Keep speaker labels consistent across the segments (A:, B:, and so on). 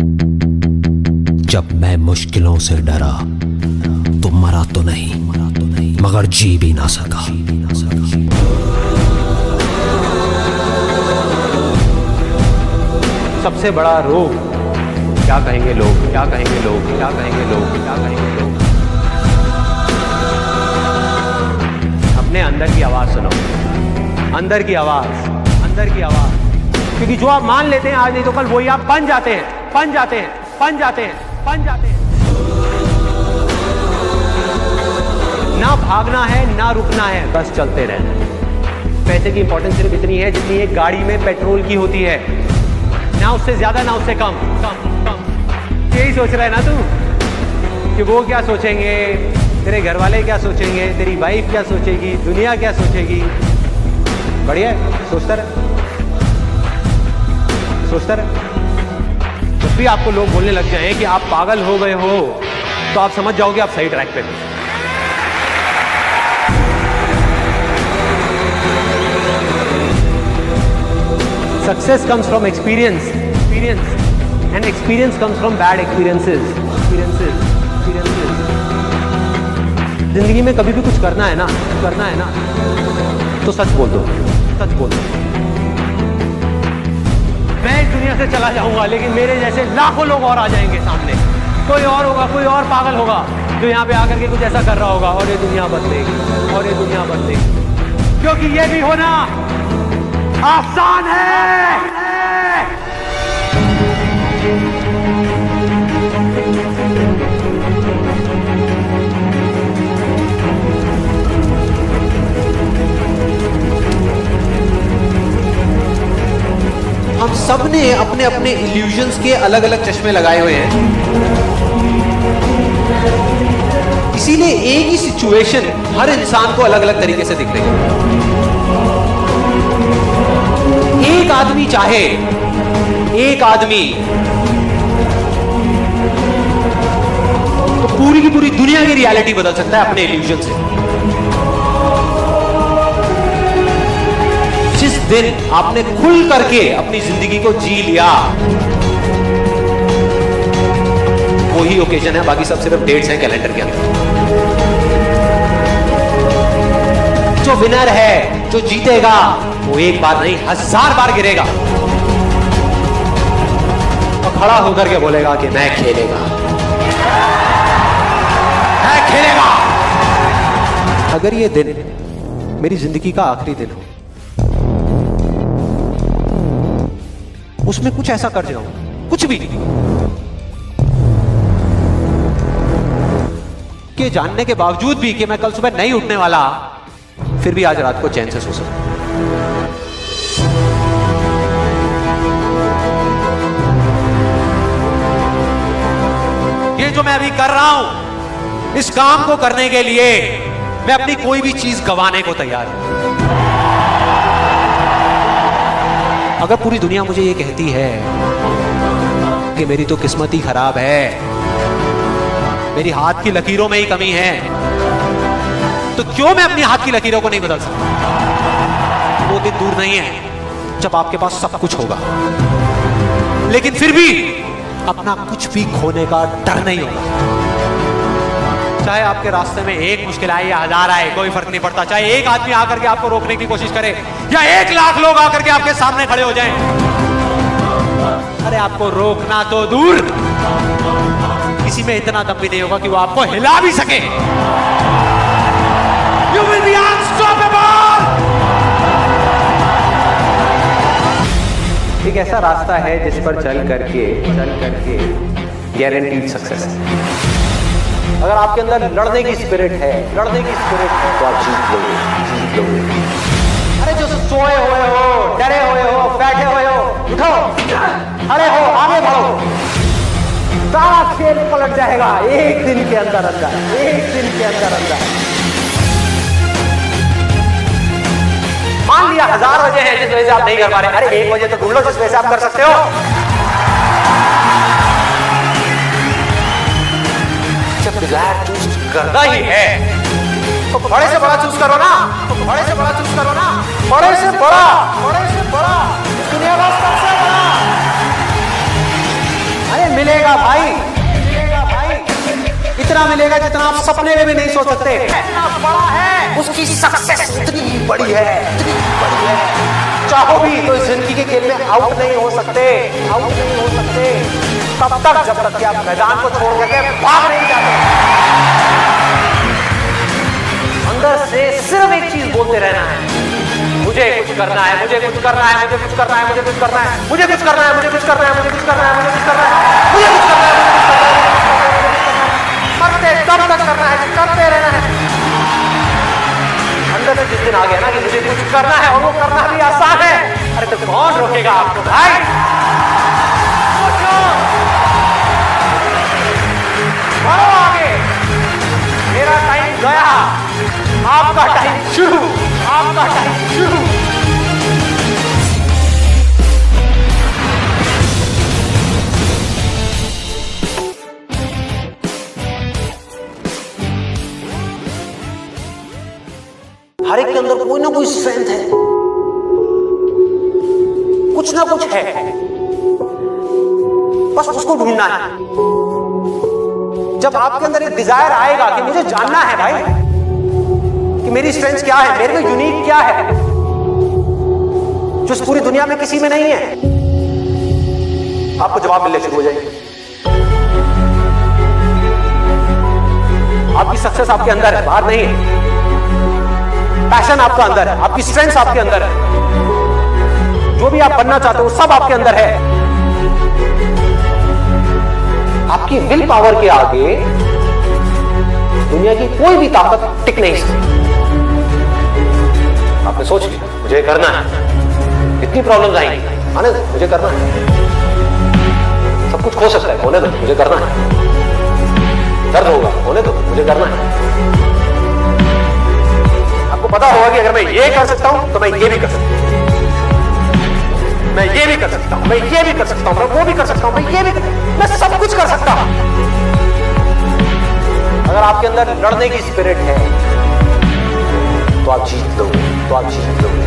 A: जब मैं मुश्किलों से डरा तो मरा तो नहीं मगर जी भी ना सका।
B: सबसे बड़ा रोग क्या कहेंगे लोग, क्या कहेंगे लोग, क्या कहेंगे लोग, क्या कहेंगे लोग। अपने अंदर की आवाज सुनो, अंदर की आवाज, अंदर की आवाज। क्योंकि जो आप मान लेते हैं आज नहीं तो कल वही आप बन जाते हैं, बन जाते हैं, बन जाते हैं, बन जाते हैं। ना भागना है ना रुकना है, बस चलते रहना है। पैसे की इंपॉर्टेंस सिर्फ इतनी है जितनी एक गाड़ी में पेट्रोल की होती है, ना उससे ज्यादा ना उससे कम कम कम। यही सोच रहा है ना तू कि वो क्या सोचेंगे, तेरे घर वाले क्या सोचेंगे, तेरी वाइफ क्या सोचेगी, दुनिया क्या सोचेगी। बढ़िया सोचता रहे, सोचता रहे। जब भी आपको लोग बोलने लग जाएं कि आप पागल हो गए हो तो आप समझ जाओगे आप सही ट्रैक पे हो। Success comes from experience, and experience comes from bad experiences. जिंदगी में कभी भी कुछ करना है ना, तो सच बोल दो, सच बोल दो। मैं इस दुनिया से चला जाऊंगा लेकिन मेरे जैसे लाखों लोग और आ जाएंगे सामने। कोई और होगा, कोई और पागल होगा जो यहाँ पे आकर के कुछ ऐसा कर रहा होगा और ये दुनिया बदलेगी, और ये दुनिया बदलेगी। क्योंकि ये भी होना आसान है।
C: हम सब ने अपने अपने इल्यूजन्स के अलग अलग चश्मे लगाए हुए हैं, इसीलिए एक ही सिचुएशन हर इंसान को अलग अलग तरीके से दिख रही है। एक आदमी चाहे, एक आदमी तो पूरी की पूरी दुनिया की रियलिटी बदल सकता है अपने इल्यूजन से। जिस दिन आपने खुल करके अपनी जिंदगी को जी लिया वही ओकेजन है, बाकी सब सिर्फ डेट्स हैं कैलेंडर के अंदर। जो विनर है, जो जीतेगा, वो एक बार नहीं 1000 बार गिरेगा और खड़ा होकर के बोलेगा कि मैं खेलेगा, मैं खेलेगा। अगर ये दिन मेरी जिंदगी का आखिरी दिन हो, उसमें कुछ ऐसा कर जाऊं, कुछ भी कि जानने के बावजूद भी कि मैं कल सुबह नहीं उठने वाला, फिर भी आज रात को चैन से सो सकूं। ये जो मैं अभी कर रहा हूं, इस काम को करने के लिए मैं अपनी कोई भी चीज गंवाने को तैयार हूं। अगर पूरी दुनिया मुझे ये कहती है कि मेरी तो किस्मत ही खराब है, मेरी हाथ की लकीरों में ही कमी है, तो क्यों मैं अपनी हाथ की लकीरों को नहीं बदल सकता? वो दिन दूर नहीं है जब आपके पास सब कुछ होगा, लेकिन फिर भी अपना कुछ भी खोने का डर नहीं होगा। चाहे आपके रास्ते में एक मुश्किल आए या 1000 आए, कोई फर्क नहीं पड़ता। चाहे एक आदमी आकर के आपको रोकने की कोशिश करे या 1 लाख लोग आकर के आपके सामने खड़े हो जाएं, अरे आपको रोकना तो दूर, किसी में इतना दम भी नहीं होगा कि वो आपको हिला भी सके। You will be unstoppable!
B: एक ऐसा रास्ता है जिस पर चल करके गारंटीड सक्सेस है। अगर आपके अंदर लड़ने की स्पिरिट है, तो आप जीत लोगे। अरे जो सोए हुए हो, डरे हुए हो, बैठे हुए हो, उठो, खड़े हो, आगे बढ़ो। सारा खेल पलट जाएगा एक दिन के अंदर, एक दिन के अंदर। मान लिया 1000 वजह है जिस वजह से आप नहीं कर पा रहे, अरे 1 वजह तो ढूंढ लो जिस वजह से आप कर सकते हो। जब डिजायर चूज करना ही है तो बड़े से बड़ा चूज करो ना, बड़े से बड़ा चूज करो ना, बड़े से बड़ा, इस दुनिया का सबसे बड़ा। अरे मिलेगा भाई, मिलेगा भाई, इतना मिलेगा जितना आप सपने में भी नहीं सोच सकते। इतना बड़ा है, उसकी सक्सेस इतनी बड़ी है, इतनी बड़ी है, चाहो भी तो इस जिंदगी के खेल में आउट नहीं हो सकते, आउट नहीं हो सकते तब तक जब तक कि आप मैदान को छोड़ करके भाग नहीं जाते। अंदर से सिर्फ एक चीज बोलते रहना है, मुझे कुछ करना है, मुझे कुछ करना है, मुझे कुछ करना है, मुझे कुछ करना है, मुझे कुछ करना है, मुझे कुछ करना है, मुझे कुछ करना है, मुझे कुछ करना है, मुझे कुछ करना है, करते तब तक करना है, करते रहना है। अंदर से जिस दिन आ गया ना कि मुझे कुछ करना है और वो करना भी आसान है, अरे तो कौन रोकेगा आपको भाई? बढ़ो आगे, मेरा टाइम गया, आपका टाइम शुरू, आपका टाइम शुरू। हर एक के अंदर कोई ना कोई स्ट्रेंथ है, कुछ ना कुछ है, बस उसको ढूंढना है। जब आपके अंदर एक डिजायर आएगा कि मुझे जानना है भाई कि मेरी स्ट्रेंथ क्या है, मेरे में यूनिक क्या है जो इस पूरी दुनिया में किसी में नहीं है, आपको जवाब मिलने शुरू हो जाएंगे। आपकी सक्सेस आपके अंदर है, बाहर नहीं है। पैशन आपका अंदर है, आपकी स्ट्रेंथ आपके अंदर है, जो भी आप बनना चाहते हो सब आपके अंदर है। आपकी विल पावर के आगे दुनिया की कोई भी ताकत टिक नहीं सकती। आपने सोच लिया मुझे करना है, इतनी प्रॉब्लम्स आएंगी, आने दो, मुझे करना है, सब कुछ खो सकता है, होने दो, मुझे करना है, दर्द होगा, होने दो, मुझे करना है। आपको पता होगा कि अगर मैं ये कर सकता हूं तो मैं ये भी कर सकता हूं, मैं ये भी कर सकता हूं, मैं ये भी कर सकता हूं, मैं वो भी कर सकता हूं, मैं ये भी मैं सब कुछ कर सकता हूं। अगर आपके अंदर लड़ने की स्पिरिट है तो आप जीत लोगे, तो आप जीत लोगे।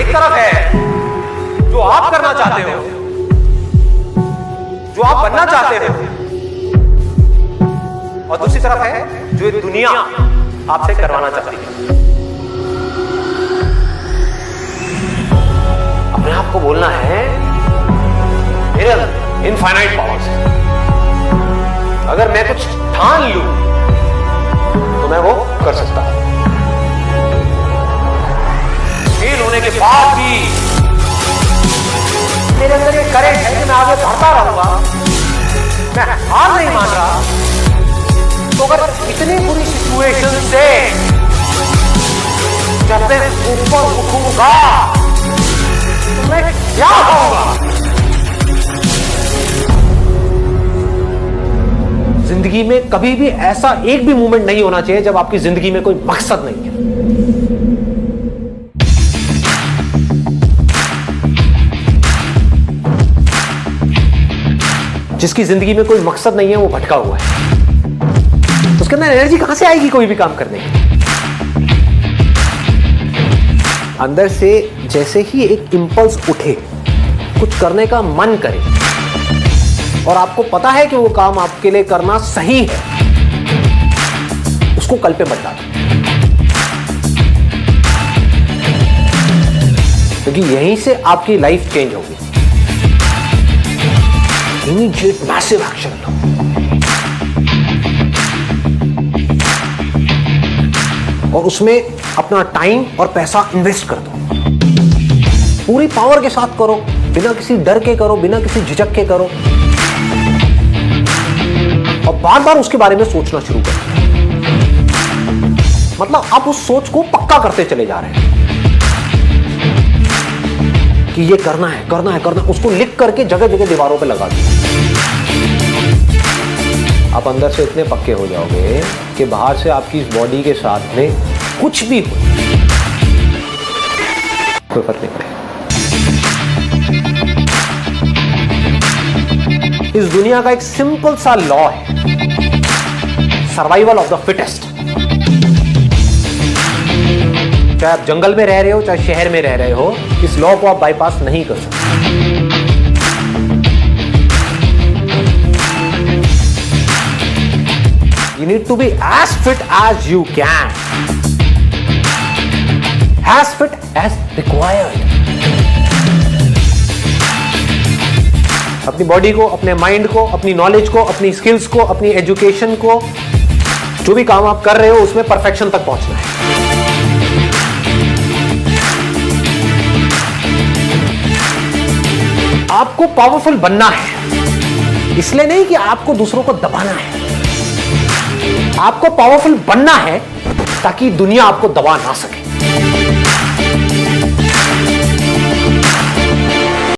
B: एक तरफ है जो आप करना चाहते हो, जो आप बनना चाहते हो, और दूसरी तरफ है जो ये दुनिया आपसे करवाना चाहती है। अपने आप को बोलना है मेरे अंदर इनफाइनाइट पावर्स है, अगर मैं कुछ ठान लूं तो मैं वो कर सकता हूं। फेल होने के बाद भी मेरे अंदर ये करेंट है कि मैं आगे बढ़ता रहूंगा, मैं हार नहीं मान रहा। तो अगर इतनी बुरी सिचुएशन से जब मैं ऊपर उठूंगा तो मैं क्या होगा? जिंदगी में कभी भी ऐसा एक भी मोमेंट नहीं होना चाहिए जब आपकी जिंदगी में कोई मकसद नहीं है। जिसकी जिंदगी में कोई मकसद नहीं है वो भटका हुआ है, उसके अंदर एनर्जी कहां से आएगी कोई भी काम करने की? अंदर से जैसे ही एक इंपल्स उठे, कुछ करने का मन करे और आपको पता है कि वो काम आपके लिए करना सही है, उसको कल पे मत डालो, क्योंकि यहीं से आपकी लाइफ चेंज होगी। इमीडिएट मैसिव एक्शन लो। और उसमें अपना टाइम और पैसा इन्वेस्ट कर दो, पूरी पावर के साथ करो, बिना किसी डर के करो, बिना किसी झिझक के करो, और बार बार उसके बारे में सोचना शुरू करो। मतलब आप उस सोच को पक्का करते चले जा रहे हैं कि ये करना है, करना है, करना है। उसको लिख करके जगह जगह दीवारों पे लगा दो। आप अंदर से इतने पक्के हो जाओगे कि बाहर से आपकी इस बॉडी के साथ में कुछ भी हो, कोई फर्क नहीं पड़ेगा। इस दुनिया का एक सिंपल सा लॉ है, सर्वाइवल ऑफ द फिटेस्ट। चाहे आप जंगल में रह रहे हो, चाहे शहर में रह रहे हो, इस लॉ को आप बाईपास नहीं कर सकते। need to be as fit as you can, as fit as required. अपनी बॉडी को, अपने माइंड को, अपनी नॉलेज को, अपनी स्किल्स को, अपनी एजुकेशन को, जो भी काम आप कर रहे हो उसमें परफेक्शन तक पहुंचना है. आपको पावरफुल बनना है, इसलिए नहीं कि आपको दूसरों को दबाना है. आपको पावरफुल बनना है ताकि दुनिया आपको दबा ना सके.